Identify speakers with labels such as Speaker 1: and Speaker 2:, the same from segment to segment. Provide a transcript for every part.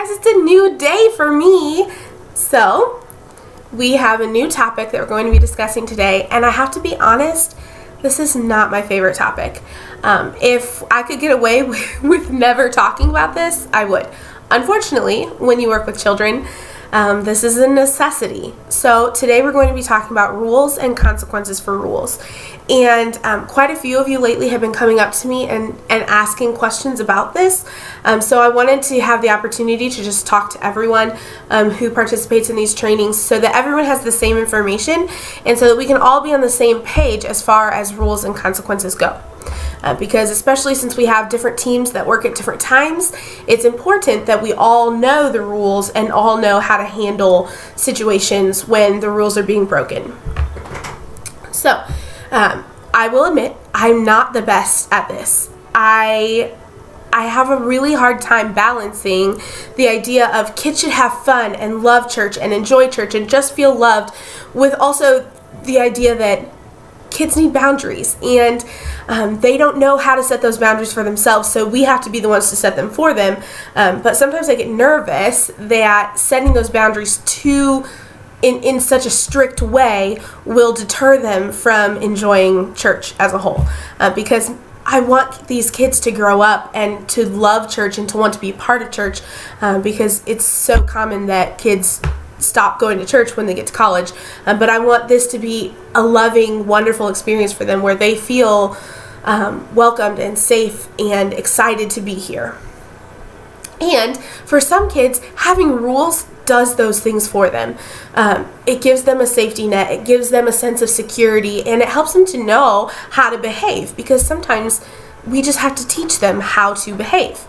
Speaker 1: guys, it's a new day for me. So, we have a new topic that we're going to be discussing today, and I have to be honest, this is not my favorite topic. If I could get away with never talking about this, I would. Unfortunately, when you work with children, this is a necessity. So today we're going to be talking about rules and consequences for rules. And quite a few of you lately have been coming up to me and asking questions about this. So I wanted to have the opportunity to just talk to everyone who participates in these trainings so that everyone has the same information and so that we can all be on the same page as far as rules and consequences go. Because especially since we have different teams that work at different times, it's important that we all know the rules and all know how to handle situations when the rules are being broken. So, I will admit, I'm not the best at this. I have a really hard time balancing the idea of kids should have fun and love church and enjoy church and just feel loved with also the idea that kids need boundaries, and they don't know how to set those boundaries for themselves, so we have to be the ones to set them for them. But sometimes I get nervous that setting those boundaries in such a strict way will deter them from enjoying church as a whole. Because I want these kids to grow up and to love church and to want to be part of church, because it's so common that kids stop going to church when they get to college, but I want this to be a loving, wonderful experience for them where they feel welcomed and safe and excited to be here. And for some kids, having rules does those things for them. It gives them a safety net, it gives them a sense of security, and it helps them to know how to behave, because sometimes we just have to teach them how to behave.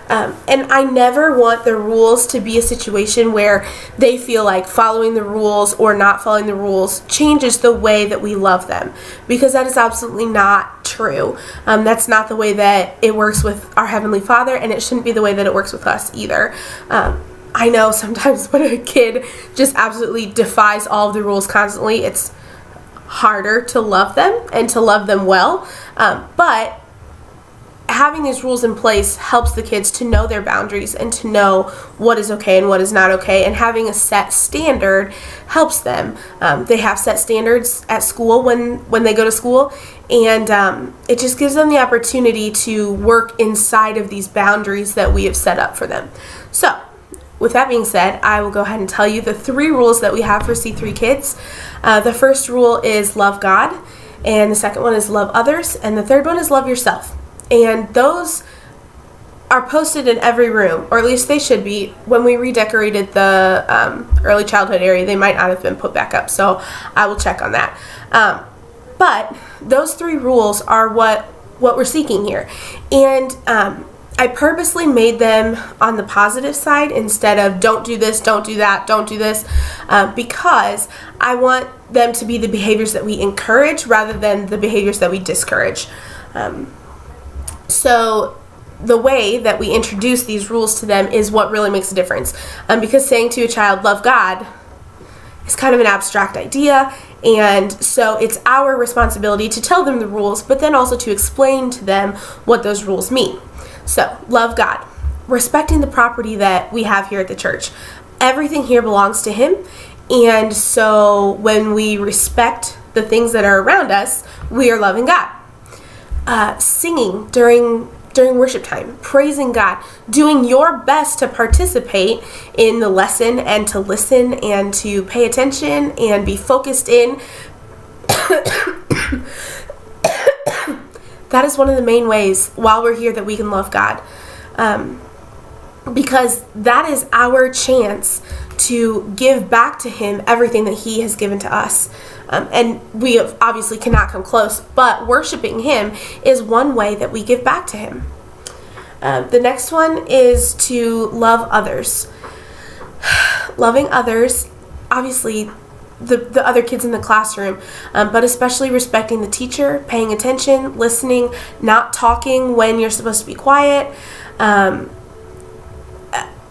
Speaker 1: And I never want the rules to be a situation where they feel like following the rules or not following the rules changes the way that we love them, because that is absolutely not true. That's not the way that it works with our Heavenly Father, and it shouldn't be the way that it works with us either. I know sometimes when a kid just absolutely defies all of the rules constantly, it's harder to love them and to love them well, but having these rules in place helps the kids to know their boundaries and to know what is okay and what is not okay, and having a set standard helps them. They have set standards at school when they go to school, and it just gives them the opportunity to work inside of these boundaries that we have set up for them. So, with that being said, I will go ahead and tell you the 3 rules that we have for C3KIDS. The first rule is love God, and the second one is love others, and the third one is love yourself. And those are posted in every room, or at least they should be. When we redecorated the early childhood area, they might not have been put back up, so I will check on that. But those 3 rules are what we're seeking here. And I purposely made them on the positive side instead of don't do this, don't do that, don't do this, because I want them to be the behaviors that we encourage rather than the behaviors that we discourage. So the way that we introduce these rules to them is what really makes a difference. Because saying to a child, love God, is kind of an abstract idea, and so it's our responsibility to tell them the rules, but then also to explain to them what those rules mean. So, love God. Respecting the property that we have here at the church. Everything here belongs to Him, and so when we respect the things that are around us, we are loving God. Singing during worship time, praising God, doing your best to participate in the lesson and to listen and to pay attention and be focused in. That is one of the main ways while we're here that we can love God, because that is our chance to give back to Him everything that He has given to us. And we obviously cannot come close, but worshiping Him is one way that we give back to Him. The next one is to love others. Loving others, obviously the other kids in the classroom, but especially respecting the teacher, paying attention, listening, not talking when you're supposed to be quiet.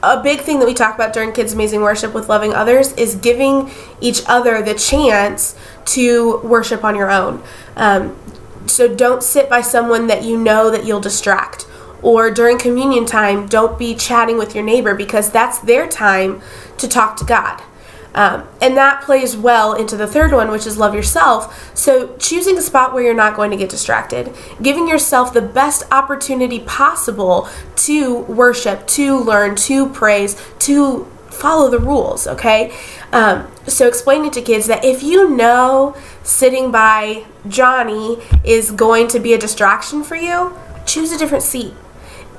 Speaker 1: A big thing that we talk about during Kids Amazing Worship with loving others is giving each other the chance to worship on your own. So don't sit by someone that you know that you'll distract, Or during communion time, don't be chatting with your neighbor because that's their time to talk to God. And that plays well into the third one, which is love yourself. So choosing a spot where you're not going to get distracted, giving yourself the best opportunity possible to worship, to learn, to praise, to follow the rules, okay? So explaining to kids that if you know sitting by Johnny is going to be a distraction for you, choose a different seat.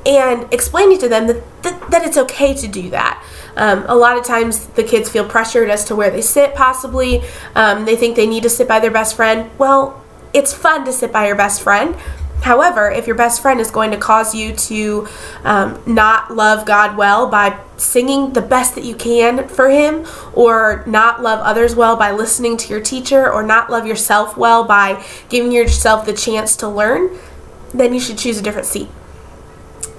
Speaker 1: And explaining to them that it's okay to do that. A lot of times the kids feel pressured as to where they sit, possibly. They think they need to sit by their best friend. Well, it's fun to sit by your best friend. However, if your best friend is going to cause you to not love God well by singing the best that you can for him, or not love others well by listening to your teacher, or not love yourself well by giving yourself the chance to learn, then you should choose a different seat.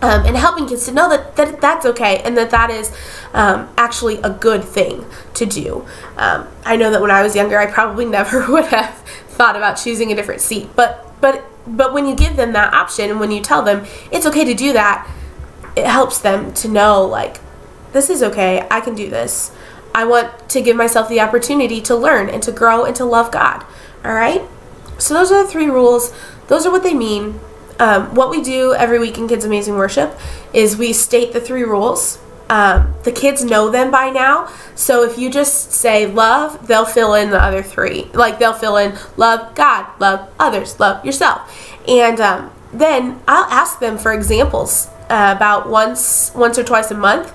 Speaker 1: And helping kids to know that that's okay, and that is actually a good thing to do. I know that when I was younger, I probably never would have thought about choosing a different seat. But when you give them that option, and when you tell them it's okay to do that, it helps them to know, like, this is okay, I can do this. I want to give myself the opportunity to learn and to grow and to love God. All right? So those are the 3 rules. Those are what they mean. What we do every week in Kids Amazing Worship is we state the 3 rules. The kids know them by now, so if you just say love, they'll fill in the other 3. Like, they'll fill in love God, love others, love yourself. And then I'll ask them for examples about once or twice a month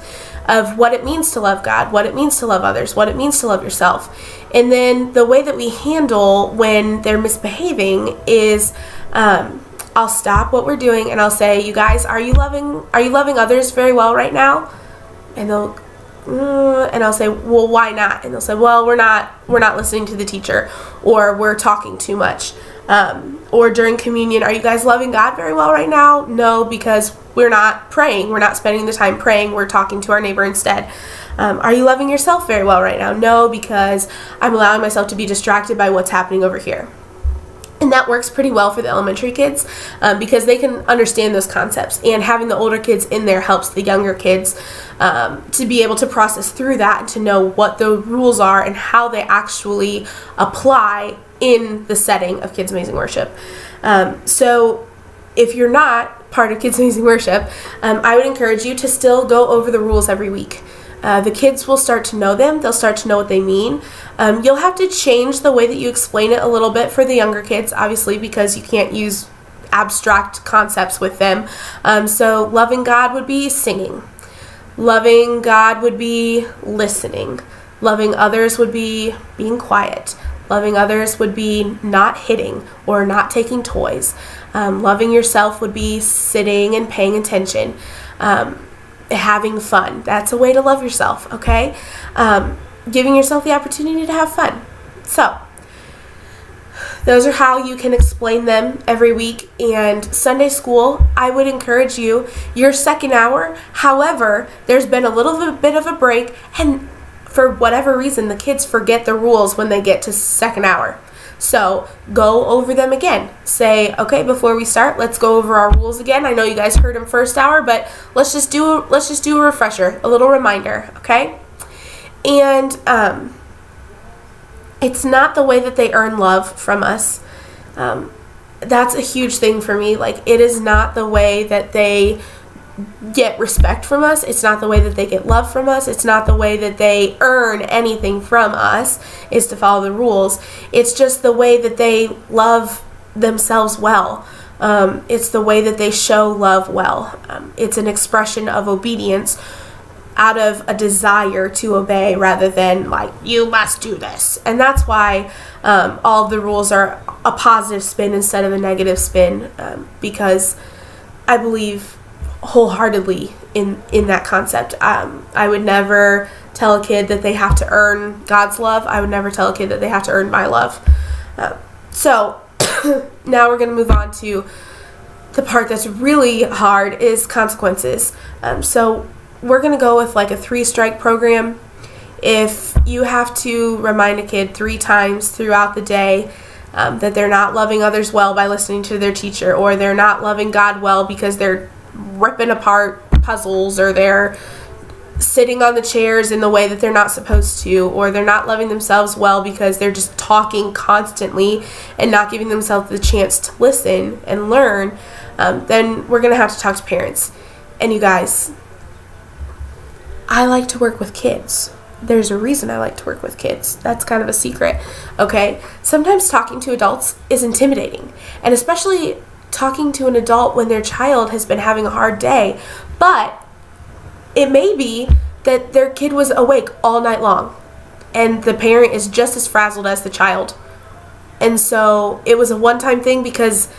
Speaker 1: of what it means to love God, what it means to love others, what it means to love yourself. And then the way that we handle when they're misbehaving is I'll stop what we're doing and I'll say, you guys, are you loving others very well right now? And they'll, and I'll say, well, why not? And they'll say, well, we're not listening to the teacher, or we're talking too much. Or during communion, are you guys loving God very well right now? No, because we're not praying. We're not spending the time praying. We're talking to our neighbor instead. Are you loving yourself very well right now? No, because I'm allowing myself to be distracted by what's happening over here. And that works pretty well for the elementary kids because they can understand those concepts. And having the older kids in there helps the younger kids to be able to process through that and to know what the rules are and how they actually apply in the setting of Kids Amazing Worship. So if you're not part of Kids Amazing Worship, I would encourage you to still go over the rules every week. The kids will start to know them. They'll start to know what they mean. You'll have to change the way that you explain it a little bit for the younger kids, obviously, because you can't use abstract concepts with them. So loving God would be singing. Loving God would be listening. Loving others would be being quiet. Loving others would be not hitting or not taking toys. Loving yourself would be sitting and paying attention. Having fun. That's a way to love yourself, okay? Giving yourself the opportunity to have fun. So, those are how you can explain them every week. And Sunday school, I would encourage you, your second hour, however, there's been a little bit of a break, and for whatever reason, the kids forget the rules when they get to second hour. So go over them again. Say, okay, before we start, let's go over our rules again. I know you guys heard them first hour, but let's just do a refresher, a little reminder, okay? And it's not the way that they earn love from us. That's a huge thing for me. Like, it is not the way that they get respect from us. It's not the way that they get love from us. It's not the way that they earn anything from us, is to follow the rules. It's just the way that they love themselves well. It's the way that they show love well. It's an expression of obedience out of a desire to obey rather than like, you must do this. And that's why all of the rules are a positive spin instead of a negative spin, because I believe wholeheartedly in that concept. I would never tell a kid that they have to earn God's love. I would never tell a kid that they have to earn my love. So now we're going to move on to the part that's really hard, is consequences. So we're going to go with like a 3-strike program. If you have to remind a kid 3 times throughout the day that they're not loving others well by listening to their teacher, or they're not loving God well because they're ripping apart puzzles, or they're sitting on the chairs in the way that they're not supposed to, or they're not loving themselves well because they're just talking constantly and not giving themselves the chance to listen and learn, then we're going to have to talk to parents. And you guys, I like to work with kids. There's a reason I like to work with kids. That's kind of a secret, okay? Sometimes talking to adults is intimidating, and especially talking to an adult when their child has been having a hard day. But it may be that their kid was awake all night long and the parent is just as frazzled as the child. And so it was a one-time thing because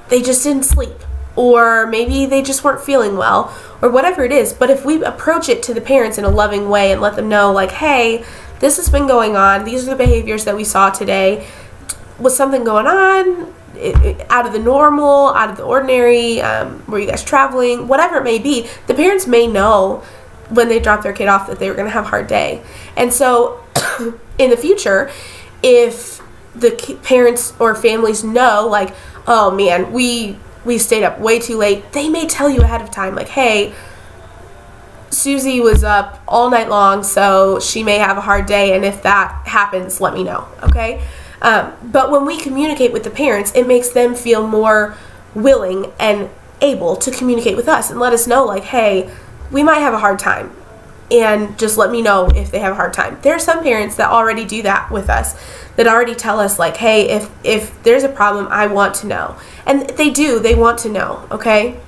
Speaker 1: they just didn't sleep, or maybe they just weren't feeling well, or whatever it is. But if we approach it to the parents in a loving way and let them know, like, hey, this has been going on. These are the behaviors that we saw today. Was something going on? Out of the normal, out of the ordinary, were you guys traveling, whatever it may be, the parents may know when they drop their kid off that they were going to have a hard day. And so in the future, if the parents or families know, like, oh man, we stayed up way too late, they may tell you ahead of time, like, hey, Susie was up all night long, so she may have a hard day, and if that happens, let me know, okay? But when we communicate with the parents, it makes them feel more willing and able to communicate with us and let us know, like, hey, we might have a hard time, and just let me know if they have a hard time. There are some parents that already do that with us, that already tell us, like, hey, if there's a problem, I want to know. And they want to know, okay?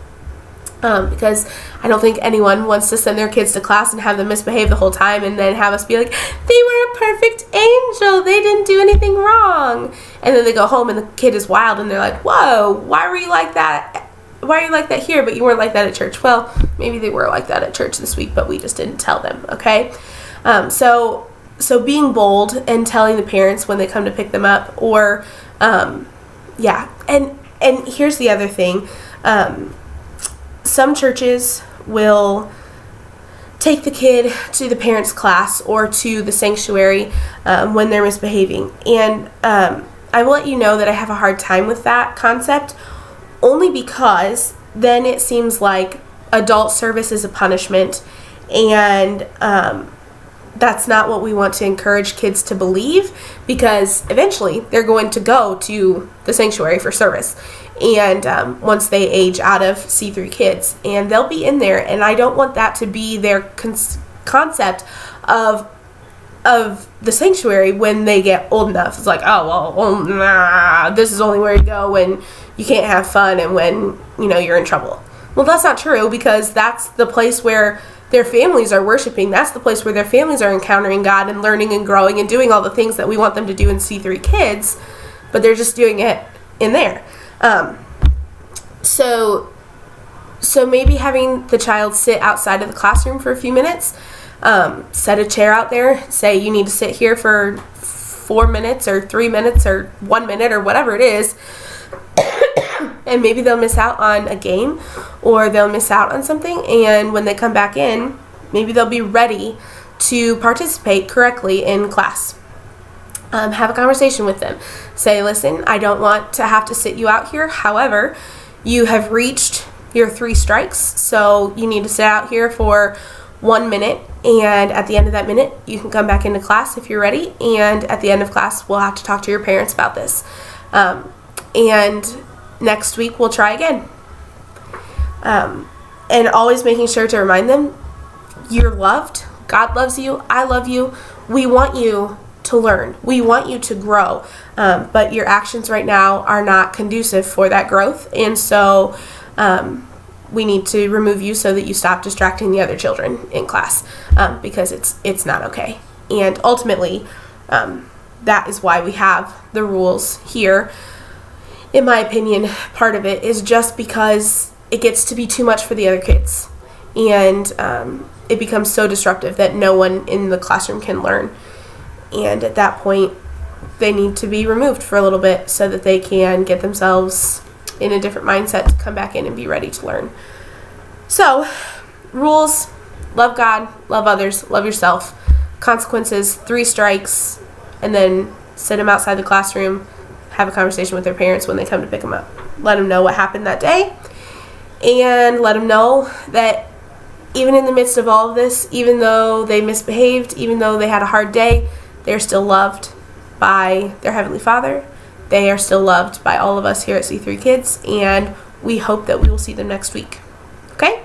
Speaker 1: Because I don't think anyone wants to send their kids to class and have them misbehave the whole time and then have us be like, they were a perfect angel, they didn't do anything wrong. And then they go home and the kid is wild and they're like, whoa, why were you like that? Why are you like that here, but you weren't like that at church? Well, maybe they were like that at church this week, but we just didn't tell them, okay? So being bold and telling the parents when they come to pick them up, or, yeah. And here's the other thing. Some churches will take the kid to the parents' class or to the sanctuary when they're misbehaving. And I will let you know that I have a hard time with that concept, only because then it seems like adult service is a punishment, and that's not what we want to encourage kids to believe, because eventually they're going to go to the sanctuary for service. And once they age out of C3KIDS, and they'll be in there, and I don't want that to be their concept of the sanctuary when they get old enough. It's like, oh, well, nah, this is only where you go when you can't have fun and when, you're in trouble. Well, that's not true, because that's the place where their families are worshiping. That's the place where their families are encountering God and learning and growing and doing all the things that we want them to do in C3KIDS, but they're just doing it in there. So maybe having the child sit outside of the classroom for a few minutes, set a chair out there, say you need to sit here for 4 minutes or 3 minutes or 1 minute or whatever it is, and maybe they'll miss out on a game or they'll miss out on something, and when they come back in, maybe they'll be ready to participate correctly in class. Have a conversation with them. Say, listen, I don't want to have to sit you out here. However, you have reached your 3 strikes, so you need to sit out here for 1 minute, and at the end of that minute, you can come back into class if you're ready, and at the end of class, we'll have to talk to your parents about this. And next week, we'll try again. And always making sure to remind them, you're loved. God loves you. I love you. We want you to learn. We want you to grow, but your actions right now are not conducive for that growth, and so we need to remove you so that you stop distracting the other children in class, because it's not okay. And ultimately, that is why we have the rules here. In my opinion, part of it is just because it gets to be too much for the other kids, and it becomes so disruptive that no one in the classroom can learn. And at that point, they need to be removed for a little bit so that they can get themselves in a different mindset to come back in and be ready to learn. So, rules: love God, love others, love yourself. Consequences: 3 strikes, and then sit them outside the classroom, have a conversation with their parents when they come to pick them up. Let them know what happened that day, and let them know that even in the midst of all of this, even though they misbehaved, even though they had a hard day, they're still loved by their Heavenly Father. They are still loved by all of us here at C3 Kids, and we hope that we will see them next week. Okay?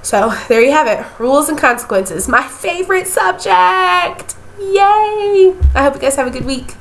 Speaker 1: So, there you have it. Rules and consequences. My favorite subject! Yay! I hope you guys have a good week.